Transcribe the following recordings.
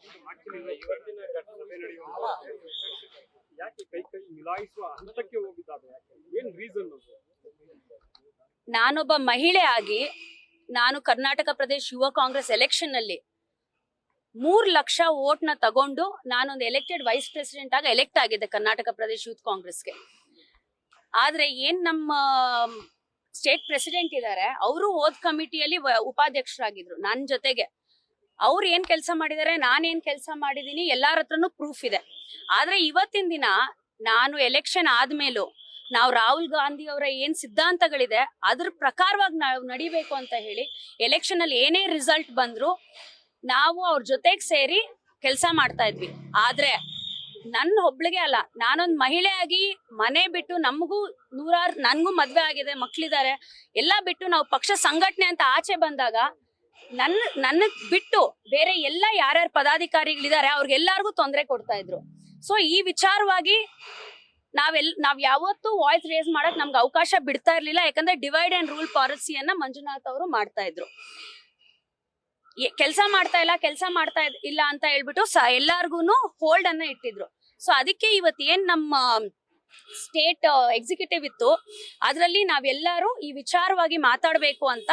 ಇವತ್ತಿನ ಸಭೆ ನಡೆಯುವ ಯಾಕೆ ಕೈ ಕೈ ಮಿಲಾಯಿಸುವ ಹಂತಕ್ಕೆ ಹೋಗಿದ್ದಾರೆ? ಏನ್ ರೀಸನ್? ನಾನೊಬ್ಬ ಮಹಿಳೆ ಆಗಿ ನಾನು ಕರ್ನಾಟಕ ಪ್ರದೇಶ ಯುವ ಕಾಂಗ್ರೆಸ್ ಎಲೆಕ್ಷನ್ ಅಲ್ಲಿ 3 ಲಕ್ಷ ವೋಟ್ ನ ತಗೊಂಡು ನಾನೊಂದು ಎಲೆಕ್ಟೆಡ್ ವೈಸ್ ಪ್ರೆಸಿಡೆಂಟ್ ಆಗಿ ಎಲೆಕ್ಟ್ ಆಗಿದ್ದೆ ಕರ್ನಾಟಕ ಪ್ರದೇಶ ಯೂತ್ ಕಾಂಗ್ರೆಸ್ಗೆ. ಆದ್ರೆ ಏನ್ ನಮ್ಮ ಸ್ಟೇಟ್ ಪ್ರೆಸಿಡೆಂಟ್ ಇದ್ದಾರೆ, ಅವರು ಓದ್ ಕಮಿಟಿಯಲ್ಲಿ ಉಪಾಧ್ಯಕ್ಷರಾಗಿದ್ರು ನನ್ನ ಜೊತೆಗೆ. ಅವ್ರು ಏನ್ ಕೆಲಸ ಮಾಡಿದಾರೆ, ನಾನೇನ್ ಕೆಲಸ ಮಾಡಿದೀನಿ, ಎಲ್ಲಾರ ಹತ್ರನೂ ಪ್ರೂಫ್ ಇದೆ. ಆದ್ರೆ ಇವತ್ತಿನ ದಿನ ನಾನು ಎಲೆಕ್ಷನ್ ಆದ್ಮೇಲೂ ನಾವು ರಾಹುಲ್ ಗಾಂಧಿ ಅವರ ಏನ್ ಸಿದ್ಧಾಂತಗಳಿದೆ ಅದ್ರ ಪ್ರಕಾರವಾಗಿ ನಾವು ನಡಿಬೇಕು ಅಂತ ಹೇಳಿ ಎಲೆಕ್ಷನ್ ಅಲ್ಲಿ ಏನೇ ರಿಸಲ್ಟ್ ಬಂದ್ರು ನಾವು ಅವ್ರ ಜೊತೆಗೆ ಸೇರಿ ಕೆಲಸ ಮಾಡ್ತಾ ಇದ್ವಿ. ಆದ್ರೆ ನನ್ನ ಒಬ್ಳಿಗೆ ಅಲ್ಲ, ನಾನೊಂದು ಮಹಿಳೆ ಆಗಿ ಮನೆ ಬಿಟ್ಟು, ನನ್ಗೂ ಮದ್ವೆ ಆಗಿದೆ, ಮಕ್ಳಿದ್ದಾರೆ, ಎಲ್ಲ ಬಿಟ್ಟು ನಾವು ಪಕ್ಷ ಸಂಘಟನೆ ಅಂತ ಆಚೆ ಬಂದಾಗ ನನ್ನ ಬಿಟ್ಟು ಬೇರೆ ಎಲ್ಲ ಯಾರ್ಯಾರು ಪದಾಧಿಕಾರಿಗಳಿದ್ದಾರೆ ಅವ್ರಿಗೆಲ್ಲರಿಗೂ ತೊಂದರೆ ಕೊಡ್ತಾ ಇದ್ರು. ಸೊ ಈ ವಿಚಾರವಾಗಿ ನಾವ್ ಯಾವತ್ತೂ ವಾಯ್ಸ್ ರೇಸ್ ಮಾಡಕ್ ನಮ್ಗೆ ಅವಕಾಶ ಬಿಡ್ತಾ ಇರ್ಲಿಲ್ಲ. ಯಾಕಂದ್ರೆ ಡಿವೈಡ್ ಅಂಡ್ ರೂಲ್ ಪಾಲಿಸಿಯನ್ನ ಮಂಜುನಾಥ್ ಅವರು ಮಾಡ್ತಾ ಇದ್ರು. ಕೆಲಸ ಮಾಡ್ತಾ ಇಲ್ಲ ಅಂತ ಹೇಳ್ಬಿಟ್ಟು ಎಲ್ಲಾರ್ಗೂನು ಹೋಲ್ಡ್ ಅನ್ನ ಇಟ್ಟಿದ್ರು. ಸೊ ಅದಕ್ಕೆ ಇವತ್ತೇನ್ ನಮ್ಮ ಸ್ಟೇಟ್ ಎಕ್ಸಿಕ್ಯೂಟಿವ್ ಇತ್ತು, ಅದ್ರಲ್ಲಿ ನಾವೆಲ್ಲರೂ ಈ ವಿಚಾರವಾಗಿ ಮಾತಾಡ್ಬೇಕು ಅಂತ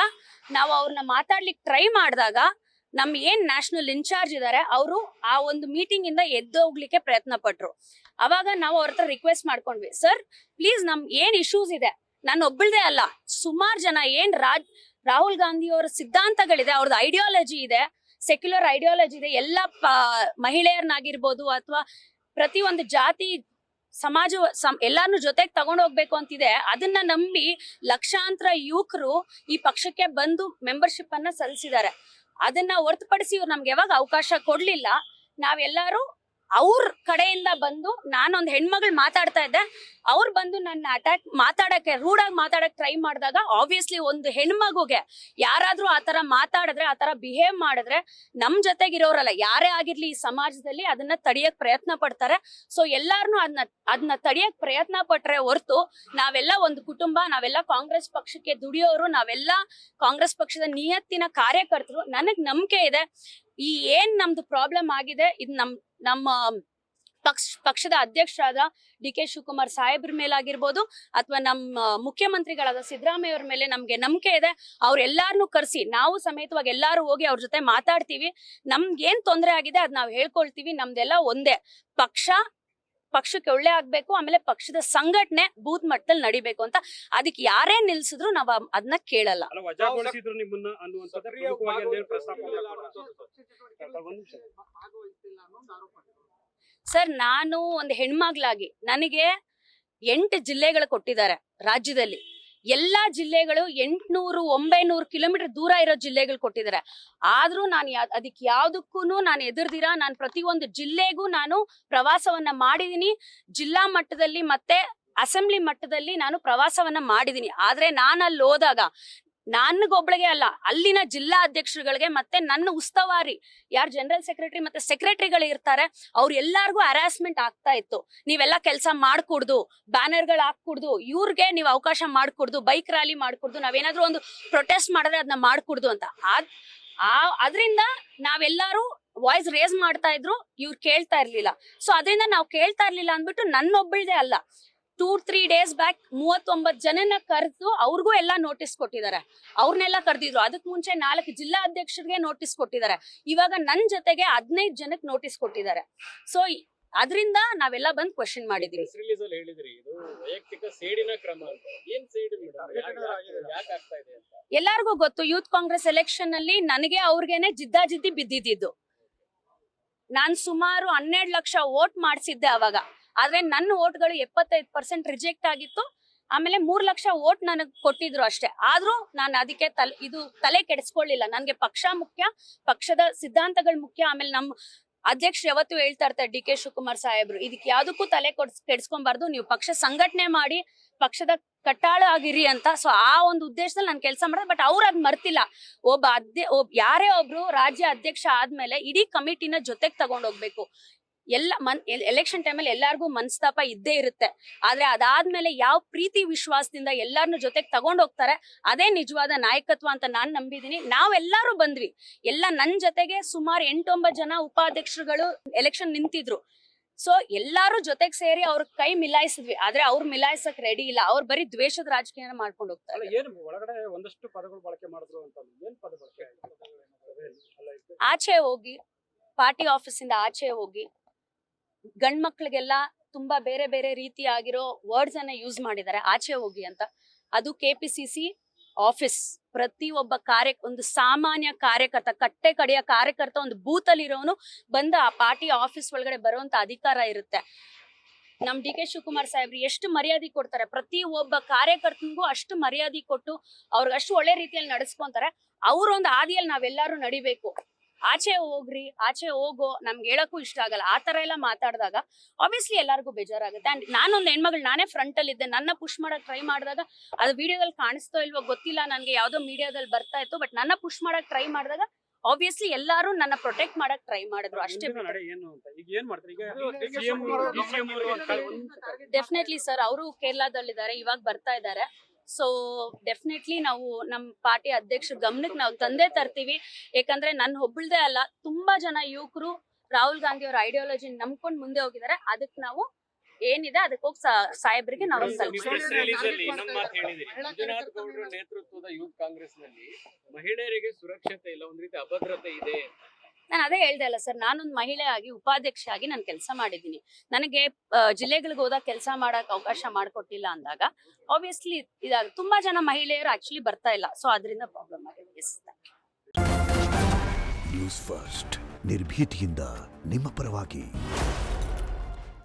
ನಾವು ಅವ್ರನ್ನ ಮಾತಾಡ್ಲಿಕ್ಕೆ ಟ್ರೈ ಮಾಡಿದಾಗ ನಮ್ ಏನ್ ನ್ಯಾಷನಲ್ ಇನ್ಚಾರ್ಜ್ ಇದಾರೆ ಅವರು ಆ ಒಂದು ಮೀಟಿಂಗ್ ಇಂದ ಎದ್ದೋಗ್ಲಿಕ್ಕೆ ಪ್ರಯತ್ನ ಪಟ್ರು. ಅವಾಗ ನಾವು ಅವ್ರ ಹತ್ರ ರಿಕ್ವೆಸ್ಟ್ ಮಾಡ್ಕೊಂಡ್ವಿ, ಸರ್ ಪ್ಲೀಸ್ ನಮ್ ಏನ್ ಇಶ್ಯೂಸ್ ಇದೆ, ನಾನು ಒಬ್ಬಳದೇ ಅಲ್ಲ, ಸುಮಾರು ಜನ ಏನ್ ರಾಹುಲ್ ಗಾಂಧಿ ಅವರ ಸಿದ್ಧಾಂತಗಳಿದೆ, ಅವ್ರದ್ದು ಐಡಿಯಾಲಜಿ ಇದೆ, ಸೆಕ್ಯುಲರ್ ಐಡಿಯಾಲಜಿ ಇದೆ, ಎಲ್ಲ ಮಹಿಳೆಯರನ್ನಾಗಿರ್ಬೋದು ಅಥವಾ ಪ್ರತಿ ಒಂದು ಜಾತಿ ಸಮಾಜ ಎಲ್ಲಾರನ್ನು ಜೊತೆಗೆ ತಗೊಂಡು ಹೋಗ್ಬೇಕು ಅಂತಿದೆ. ಅದನ್ನ ನಂಬಿ ಲಕ್ಷಾಂತರ ಯುವಕರು ಈ ಪಕ್ಷಕ್ಕೆ ಬಂದು ಮೆಂಬರ್ಶಿಪ್ ಅನ್ನ ಸಲ್ಲಿಸಿದ್ದಾರೆ. ಅದನ್ನ ಹೊರತುಪಡಿಸಿ ಇವ್ರು ನಮ್ಗೆ ಯಾವಾಗ ಅವಕಾಶ ಕೊಡ್ಲಿಲ್ಲ. ನಾವೆಲ್ಲರೂ ಅವ್ರ ಕಡೆಯಿಂದ ಬಂದು, ನಾನೊಂದು ಹೆಣ್ಮಗಳು ಮಾತಾಡ್ತಾ ಇದ್ದೆ, ಅವ್ರು ಬಂದು ನನ್ನ ಮಾತಾಡಕ್ಕೆ ರೂಢಾಗಿ ಮಾತಾಡಕ್ ಟ್ರೈ ಮಾಡಿದಾಗ ಆಬ್ವಿಯಸ್ಲಿ ಒಂದು ಹೆಣ್ಮಗುಗೆ ಯಾರಾದ್ರೂ ಆತರ ಮಾತಾಡಿದ್ರೆ, ಆತರ ಬಿಹೇವ್ ಮಾಡಿದ್ರೆ ನಮ್ ಜೊತೆಗಿರೋರಲ್ಲ ಯಾರೇ ಆಗಿರ್ಲಿ ಈ ಸಮಾಜದಲ್ಲಿ ಅದನ್ನ ತಡಿಯಕ್ ಪ್ರಯತ್ನ ಪಡ್ತಾರೆ. ಸೊ ಎಲ್ಲಾರ್ನು ಅದನ್ನ ತಡಿಯಕ್ ಪ್ರಯತ್ನ ಪಟ್ರೆ ಹೊರತು ನಾವೆಲ್ಲ ಒಂದು ಕುಟುಂಬ, ನಾವೆಲ್ಲ ಕಾಂಗ್ರೆಸ್ ಪಕ್ಷಕ್ಕೆ ದುಡಿಯೋರು, ನಾವೆಲ್ಲ ಕಾಂಗ್ರೆಸ್ ಪಕ್ಷದ ನಿಯತ್ತಿನ ಕಾರ್ಯಕರ್ತರು. ನನಗ್ ನಂಬಿಕೆ ಇದೆ ಈ ಏನ್ ನಮ್ದು ಪ್ರಾಬ್ಲಮ್ ಆಗಿದೆ ಇದು ನಮ್ಮ ಪಕ್ಷದ ಅಧ್ಯಕ್ಷರಾದ ಡಿ.ಕೆ. ಶಿವಕುಮಾರ್ ಸಾಹೇಬ್ರ ಮೇಲಾಗಿರ್ಬೋದು ಅಥವಾ ನಮ್ಮ ಮುಖ್ಯಮಂತ್ರಿಗಳಾದ ಸಿದ್ದರಾಮಯ್ಯ ಅವ್ರ ಮೇಲೆ ನಮ್ಗೆ ನಂಬಿಕೆ ಇದೆ. ಅವ್ರೆಲ್ಲಾರನ್ನೂ ಕರೆಸಿ ನಾವು ಸಮೇತವಾಗಿ ಎಲ್ಲಾರು ಹೋಗಿ ಅವ್ರ ಜೊತೆ ಮಾತಾಡ್ತೀವಿ. ನಮ್ಗೆ ಏನ್ ತೊಂದರೆ ಆಗಿದೆ ಅದ್ ನಾವ್ ಹೇಳ್ಕೊಳ್ತೀವಿ. ನಮ್ದೆಲ್ಲ ಒಂದೇ ಪಕ್ಷಕ್ಕೆ ಒಳ್ಳೆ ಆಗ್ಬೇಕು, ಆಮೇಲೆ ಪಕ್ಷದ ಸಂಘಟನೆ ಬೂತ್ ಮಟ್ಟದಲ್ಲಿ ನಡಿಬೇಕು ಅಂತ. ಅದಕ್ಕೆ ಯಾರೇ ನಿಲ್ಸಿದ್ರು ನಾವ್ ಅದನ್ನ ಕೇಳಲ್ಲ. ಸರ್, ನಾನು ಒಂದು ಹೆಣ್ಮಗ್ಳಾಗಿ ನನಗೆ 8 ಜಿಲ್ಲೆಗಳು ಕೊಟ್ಟಿದ್ದಾರೆ ರಾಜ್ಯದಲ್ಲಿ. ಎಲ್ಲಾ ಜಿಲ್ಲೆಗಳು 800-900 ಕಿಲೋಮೀಟರ್ ದೂರ ಇರೋ ಜಿಲ್ಲೆಗಳು ಕೊಟ್ಟಿದ್ದಾರೆ. ಆದ್ರೂ ನಾನು ಅದಕ್ಕೆ ಯಾವ್ದಕ್ಕೂ ನಾನು ಎದುರ್ದಿರಾ ನಾನು ಪ್ರತಿಯೊಂದು ಜಿಲ್ಲೆಗೂ ನಾನು ಪ್ರವಾಸವನ್ನ ಮಾಡಿದೀನಿ. ಜಿಲ್ಲಾ ಮಟ್ಟದಲ್ಲಿ ಮತ್ತೆ ಅಸೆಂಬ್ಲಿ ಮಟ್ಟದಲ್ಲಿ ನಾನು ಪ್ರವಾಸವನ್ನ ಮಾಡಿದೀನಿ. ಆದ್ರೆ ನಾನು ಅಲ್ಲಿ ಹೋದಾಗ ನನ್ಗೊಬ್ಳಿಗೆ ಅಲ್ಲ, ಅಲ್ಲಿನ ಜಿಲ್ಲಾ ಅಧ್ಯಕ್ಷರುಗಳಿಗೆ ಮತ್ತೆ ನನ್ನ ಉಸ್ತುವಾರಿ ಯಾರು ಜನರಲ್ ಸೆಕ್ರೆಟರಿ ಮತ್ತೆ ಸೆಕ್ರೆಟರಿಗಳು ಇರ್ತಾರೆ ಅವ್ರು ಎಲ್ಲಾರ್ಗು ಹರಾಸ್ಮೆಂಟ್ ಆಗ್ತಾ ಇತ್ತು. ನೀವೆಲ್ಲ ಕೆಲಸ ಮಾಡ್ಕೊಡ್ದು, ಬ್ಯಾನರ್ಗಳು ಹಾಕ್ಕೊಡ್ದು, ಇವ್ರಿಗೆ ನೀವು ಅವಕಾಶ ಮಾಡ್ಕೊಡ್ದು, ಬೈಕ್ ರ್ಯಾಲಿ ಮಾಡ್ಕೊಡ್ದು, ನಾವೇನಾದ್ರೂ ಒಂದು ಪ್ರೊಟೆಸ್ಟ್ ಮಾಡಿದ್ರೆ ಅದನ್ನ ಮಾಡ್ಕೊಡ್ದು ಅಂತ. ಅದರಿಂದ ನಾವೆಲ್ಲರೂ ವಾಯ್ಸ್ ರೇಸ್ ಮಾಡ್ತಾ ಇದ್ರು, ಇವ್ರು ಕೇಳ್ತಾ ಇರ್ಲಿಲ್ಲ. ಸೊ ಅದರಿಂದ ನಾವು ಕೇಳ್ತಾ ಇರ್ಲಿಲ್ಲ ಅಂದ್ಬಿಟ್ಟು ನನ್ನೊಬ್ಬಳದೇ ಅಲ್ಲ, 2-3 ಡೇಸ್ ಬ್ಯಾಕ್ 39 ಜನನ ಕರೆದು ಅವ್ರಿಗೂ ಎಲ್ಲ ನೋಟಿಸ್ ಕೊಟ್ಟಿದ್ದಾರೆ. ಅವ್ರನ್ನೆಲ್ಲ ಕರೆದಿದ್ರು. ಅದಕ್ ಮುಂಚೆ 4 ಜಿಲ್ಲಾ ಅಧ್ಯಕ್ಷರಿಗೆ ನೋಟಿಸ್ ಕೊಟ್ಟಿದ್ದಾರೆ. ಇವಾಗ ನನ್ ಜೊತೆಗೆ 15 ಜನಕ್ಕೆ ನೋಟಿಸ್ ಕೊಟ್ಟಿದ್ದಾರೆ. ಸೊ ಅದರಿಂದ ನಾವೆಲ್ಲ ಬಂದು ಕ್ವೆಶ್ಚನ್ ಮಾಡಿದೀವಿ. ಎಲ್ಲಾರ್ಗೂ ಗೊತ್ತು, ಯೂತ್ ಕಾಂಗ್ರೆಸ್ ಎಲೆಕ್ಷನ್ ಅಲ್ಲಿ ನನಗೆ ಅವ್ರಿಗೇನೆ ಜಿದ್ದಾಜಿದ್ದಿ ಬಿದ್ದಿದ್ದು. ನಾನ್ ಸುಮಾರು 12 ಲಕ್ಷ ವೋಟ್ ಮಾಡಿಸಿದ್ದೆ ಅವಾಗ. ಆದ್ರೆ ನನ್ನ ವೋಟ್ಗಳು 75% ರಿಜೆಕ್ಟ್ ಆಗಿತ್ತು. ಆಮೇಲೆ 3 ಲಕ್ಷ ವೋಟ್ ನನಗ್ ಕೊಟ್ಟಿದ್ರು ಅಷ್ಟೇ. ಆದ್ರೂ ನಾನು ಅದಕ್ಕೆ ತಲೆ ಕೆಡಿಸ್ಕೊಳ್ಳಿಲ್ಲ. ನನ್ಗೆ ಪಕ್ಷ ಮುಖ್ಯ, ಪಕ್ಷದ ಸಿದ್ಧಾಂತಗಳು ಮುಖ್ಯ. ಆಮೇಲೆ ನಮ್ಮ ಅಧ್ಯಕ್ಷರು ಯಾವತ್ತೂ ಹೇಳ್ತಾ ಇರ್ತಾರೆ ಡಿ.ಕೆ. ಶಿವಕುಮಾರ್ ಸಾಹೇಬ್ರು, ಇದಕ್ಕೆ ಯಾವ್ದಕ್ಕೂ ತಲೆ ಕೆಡಿಸ್ಕೊಂಬಾರ್ದು, ನೀವು ಪಕ್ಷ ಸಂಘಟನೆ ಮಾಡಿ ಪಕ್ಷದ ಕಟ್ಟಾಳ ಆಗಿರಿ ಅಂತ. ಸೊ ಆ ಒಂದು ಉದ್ದೇಶದಲ್ಲಿ ನಾನು ಕೆಲಸ ಮಾಡಿದೆ. ಬಟ್ ಅವ್ರು ಅದ್ ಮರ್ತಿಲ್ಲ. ಯಾರೇ ಒಬ್ರು ರಾಜ್ಯ ಅಧ್ಯಕ್ಷ ಆದ್ಮೇಲೆ ಇಡೀ ಕಮಿಟಿನ ಜೊತೆಗೆ ತಗೊಂಡೋಗ್ಬೇಕು. ಎಲೆಕ್ಷನ್ ಟೈಮಲ್ಲಿ ಎಲ್ಲಾರ್ಗೂ ಮನಸ್ತಾಪ ಇದ್ದೇ ಇರುತ್ತೆ. ಆದ್ರೆ ಅದಾದ್ಮೇಲೆ ಯಾವ ಪ್ರೀತಿ ವಿಶ್ವಾಸದಿಂದ ಎಲ್ಲಾರನ್ನು ಜೊತೆಗೆ ತಗೊಂಡ್ ಹೋಗ್ತಾರೆ, ಅದೇ ನಿಜವಾದ ನಾಯಕತ್ವ ಅಂತ ನಾನ್ ನಂಬಿದೀನಿ. ನಾವೆಲ್ಲರೂ ಬಂದ್ವಿ, ನನ್ ಜೊತೆಗೆ ಸುಮಾರು 8-9 ಜನ ಉಪಾಧ್ಯಕ್ಷರುಗಳು ಎಲೆಕ್ಷನ್ ನಿಂತಿದ್ರು. ಸೊ ಎಲ್ಲಾರು ಜೊತೆಗೆ ಸೇರಿ ಅವ್ರ ಕೈ ಮಿಲಾಯಿಸಿದ್ವಿ. ಆದ್ರೆ ಅವ್ರು ಮಿಲಾಯಿಸಕ್ ರೆಡಿ ಇಲ್ಲ, ಅವ್ರು ಬರೀ ದ್ವೇಷದ ರಾಜಕೀಯನ ಮಾಡ್ಕೊಂಡು ಹೋಗ್ತಾರೆ. ಏನು ಒಳಗಡೆ ಒಂದಷ್ಟು ಪದಗಳು ಬಳಕೆ ಮಾಡಿದ್ರು ಅಂತ, ಏನ್ ಪದ ಬಳಕೆ? ಆಚೆ ಹೋಗಿ, ಪಾರ್ಟಿ ಆಫೀಸಿಂದ ಆಚೆ ಹೋಗಿ, ಗಂಡ್ ಮಕ್ಳಿಗೆಲ್ಲ ತುಂಬಾ ಬೇರೆ ಬೇರೆ ರೀತಿಯಾಗಿರೋ ವರ್ಡ್ಸ್ ಅನ್ನ ಯೂಸ್ ಮಾಡಿದ್ದಾರೆ, ಆಚೆ ಹೋಗಿ ಅಂತ. ಅದು KPCC ಆಫೀಸ್. ಪ್ರತಿಯೊಬ್ಬ ಒಂದು ಸಾಮಾನ್ಯ ಕಾರ್ಯಕರ್ತ, ಕಟ್ಟೆ ಕಡೆಯ ಕಾರ್ಯಕರ್ತ, ಒಂದು ಬೂತ್ ಅಲ್ಲಿ ಇರೋನು ಬಂದು ಆ ಪಾರ್ಟಿ ಆಫೀಸ್ ಒಳಗಡೆ ಬರುವಂತ ಅಧಿಕಾರ ಇರುತ್ತೆ. ನಮ್ DK ಶಿವಕುಮಾರ್ ಸಾಹೇಬ್ರು ಎಷ್ಟು ಮರ್ಯಾದೆ ಕೊಡ್ತಾರೆ, ಪ್ರತಿ ಒಬ್ಬ ಕಾರ್ಯಕರ್ತನಿಗೂ ಅಷ್ಟು ಮರ್ಯಾದೆ ಕೊಟ್ಟು ಅವ್ರಿಗೆ ಅಷ್ಟು ಒಳ್ಳೆ ರೀತಿಯಲ್ಲಿ ನಡೆಸ್ಕೊಂತಾರೆ. ಅವ್ರೊಂದು ಹಾದಿಯಲ್ಲಿ ನಾವೆಲ್ಲರೂ ನಡಿಬೇಕು. ಆಚೆ ಹೋಗ್ರಿ, ಆಚೆ ಹೋಗೋ, ನಮ್ಗೆ ಹೇಳಕ್ಕೂ ಇಷ್ಟ ಆಗಲ್ಲ. ಆ ತರ ಎಲ್ಲ ಮಾತಾಡಿದಾಗ ಆಬ್ವಿಯಸ್ಲಿ ಎಲ್ಲರಿಗೂ ಬೇಜಾರಾಗುತ್ತೆ. ಅಂಡ್ ನಾನೊಂದು ಹೆಣ್ಮಗಳು, ನಾನೇ ಫ್ರಂಟ್ ಅಲ್ಲಿ ಇದ್ದೆ. ನನ್ನ ಪುಷ್ ಮಾಡಕ್ ಟ್ರೈ ಮಾಡಿದಾಗ ಅದು ವಿಡಿಯೋದಲ್ಲಿ ಕಾಣಿಸ್ತೋ ಇಲ್ವೋ ಗೊತ್ತಿಲ್ಲ, ನನ್ಗೆ ಯಾವ್ದೋ ಮೀಡಿಯಾದಲ್ಲಿ ಬರ್ತಾ ಇತ್ತು. ಬಟ್ ನನ್ನ ಪುಷ್ ಮಾಡಕ್ ಟ್ರೈ ಮಾಡಿದಾಗ ಆಬ್ವಿಯಸ್ಲಿ ಎಲ್ಲಾರು ನನ್ನ ಪ್ರೊಟೆಕ್ಟ್ ಮಾಡಕ್ ಟ್ರೈ ಮಾಡಿದ್ರು ಅಷ್ಟೇ. ಡೆಫಿನೆಟ್ಲಿ ಸರ್, ಅವರು ಕೇರಳದಲ್ಲಿದ್ದಾರೆ, ಇವಾಗ ಬರ್ತಾ ಇದ್ದಾರೆ. ಸೊ ಡೆಫಿನೆಟ್ಲಿ ನಾವು ನಮ್ಮ ಪಾರ್ಟಿ ಅಧ್ಯಕ್ಷರ ಗಮನಕ್ಕೆ ನಾವು ತಂದೆ ತರ್ತೀವಿ. ಯಾಕಂದ್ರೆ ನನ್ನ ಒಬ್ಬಳದೇ ಅಲ್ಲ, ತುಂಬಾ ಜನ ಯುವಕರು ರಾಹುಲ್ ಗಾಂಧಿ ಅವರ ಐಡಿಯಾಲಜಿ ನಂಬ್ಕೊಂಡು ಮುಂದೆ ಹೋಗಿದ್ದಾರೆ. ಅದಕ್ಕೆ ನಾವು ಏನಿದೆ ಅದಕ್ಕೆ ಹೋಗಿ ಸಾಹೇಬ್ರಿಗೆ ನಾವು ನೇತೃತ್ವದ ಯೂತ್ ಕಾಂಗ್ರೆಸ್ ನಲ್ಲಿ ಮಹಿಳೆಯರಿಗೆ ಸುರಕ್ಷತೆ ಇಲ್ಲ, ಒಂದ್ ರೀತಿ ಅಭದ್ರತೆ ಇದೆ. ನಾನು ಅದೇ ಹೇಳ್ದೆ ಅಲ್ಲ ಸರ್, ನಾನೊಂದು ಮಹಿಳೆ ಆಗಿ ಉಪಾಧ್ಯಕ್ಷ ಆಗಿ ನಾನು ಕೆಲಸ ಮಾಡಿದ್ದೀನಿ. ನನಗೆ ಜಿಲ್ಲೆಗಳಿಗೆ ಹೋದಾಗ ಕೆಲಸ ಮಾಡಕ್ ಅವಕಾಶ ಮಾಡಿಕೊಟ್ಟಿಲ್ಲ ಅಂದಾಗ ಆಬ್ವಿಯಸ್ಲಿ ಇದಾಗ ತುಂಬಾ ಜನ ಮಹಿಳೆಯರು ಆಕ್ಚುಲಿ ಬರ್ತಾ ಇಲ್ಲ. ಸೊ ಅದರಿಂದ ಪ್ರಾಬ್ಲಮ್ ಆಗಿದೆ. ನ್ಯೂಸ್ ಫಸ್ಟ್, ನಿರ್ಭೀತಿಯಿಂದ ನಿಮ್ಮ ಪರವಾಗಿ.